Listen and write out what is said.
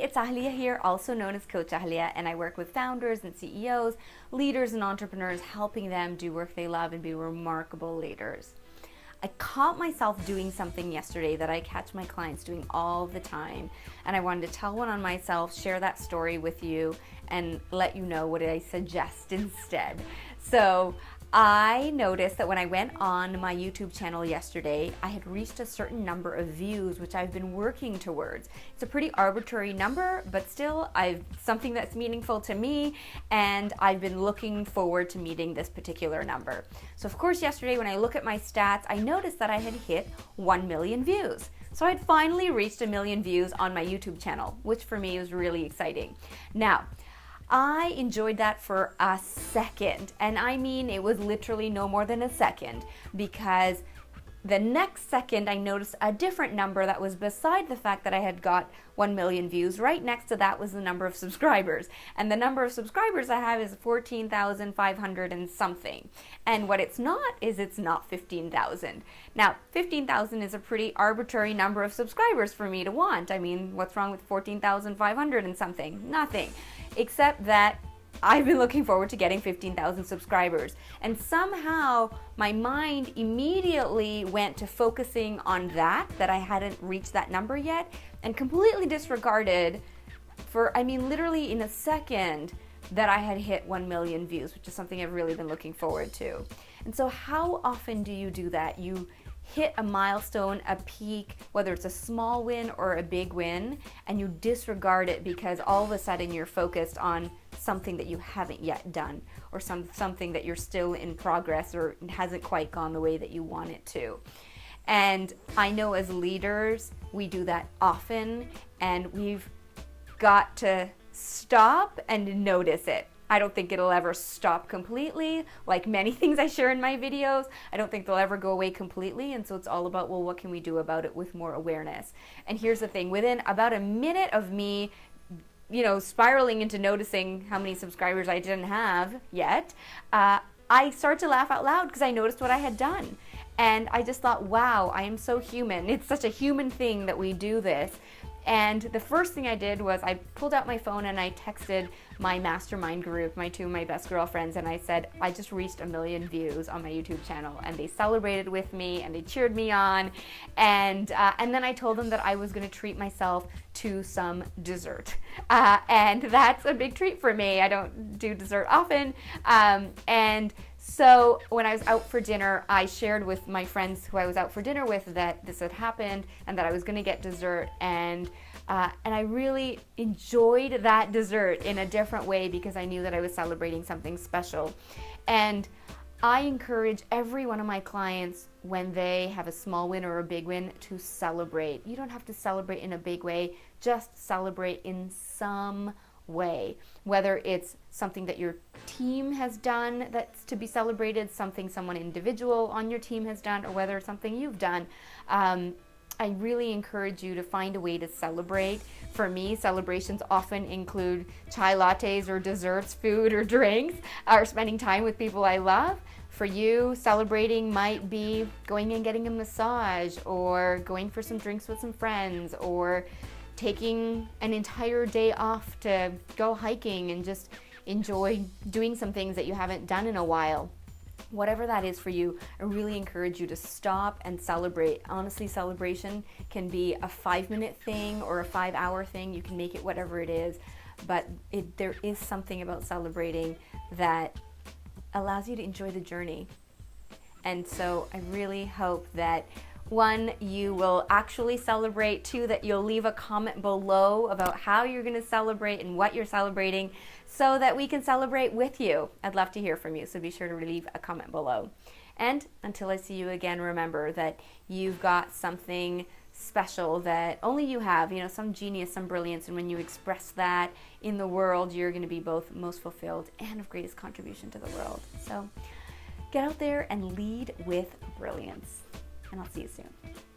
it's Ahlia here, also known as Coach Ahlia, and I work with founders and CEOs, leaders and entrepreneurs, helping them do work they love and be remarkable leaders. I caught myself doing something yesterday that I catch my clients doing all the time, and I wanted to tell one on myself, share that story with you, and let you know what I suggest instead. So I noticed that when I went on my YouTube channel yesterday, I had reached a certain number of views, which I've been working towards. It's a pretty arbitrary number, but still something that's meaningful to me, and I've been looking forward to meeting this particular number. So of course, yesterday when I look at my stats, I noticed that I had hit 1 million views. So I'd finally reached 1 million views on my YouTube channel, which for me was really exciting. Now, I enjoyed that for a second, and I mean it was literally no more than a second, because the next second I noticed a different number that was beside the fact that I had got 1 million views. Right next to that was the number of subscribers, and the number of subscribers I have is 14,500 and something. And what it's not is it's not 15,000. Now 15,000 is a pretty arbitrary number of subscribers for me to want. I mean, what's wrong with 14,500 and something? Nothing. Except that I've been looking forward to getting 15,000 subscribers. And somehow my mind immediately went to focusing on that I hadn't reached that number yet, and completely disregarded literally in a second, that I had hit 1 million views, which is something I've really been looking forward to. And so how often do you do that? You hit a milestone, a peak, whether it's a small win or a big win, and you disregard it because all of a sudden you're focused on something that you haven't yet done, or something that you're still in progress or hasn't quite gone the way that you want it to. And I know as leaders, we do that often, and we've got to stop and notice it. I don't think it'll ever stop completely. Like many things I share in my videos, I don't think they'll ever go away completely. And so it's all about, well, what can we do about it with more awareness? And here's the thing, within about a minute of me, spiraling into noticing how many subscribers I didn't have yet, I started to laugh out loud because I noticed what I had done. And I just thought, wow, I am so human. It's such a human thing that we do this. And the first thing I did was I pulled out my phone and I texted my mastermind group, two of my best girlfriends, and I said, I just reached 1 million views on my YouTube channel. And they celebrated with me and they cheered me on. And then I told them that I was going to treat myself to some dessert. And that's a big treat for me. I don't do dessert often. And so when I was out for dinner, I shared with my friends who I was out for dinner with that this had happened and that I was going to get dessert, and I really enjoyed that dessert in a different way because I knew that I was celebrating something special. And I encourage every one of my clients, when they have a small win or a big win, to celebrate. You don't have to celebrate in a big way, just celebrate in some way, whether it's something that your team has done that's to be celebrated, something someone individual on your team has done, or whether it's something you've done. I really encourage you to find a way to celebrate. For me, celebrations often include chai lattes or desserts, food or drinks, or spending time with people I love. For you, celebrating might be going and getting a massage, or going for some drinks with some friends, or taking an entire day off to go hiking and just enjoy doing some things that you haven't done in a while. Whatever that is for you, I really encourage you to stop and celebrate. Honestly, celebration can be a 5-minute thing or a 5-hour thing. You can make it whatever it is, but there is something about celebrating that allows you to enjoy the journey. And so I really hope that 1, you will actually celebrate. 2, that you'll leave a comment below about how you're going to celebrate and what you're celebrating so that we can celebrate with you. I'd love to hear from you, so be sure to leave a comment below. And until I see you again, remember that you've got something special that only you have, some genius, some brilliance, and when you express that in the world, you're going to be both most fulfilled and of greatest contribution to the world. So get out there and lead with brilliance. And I'll see you soon.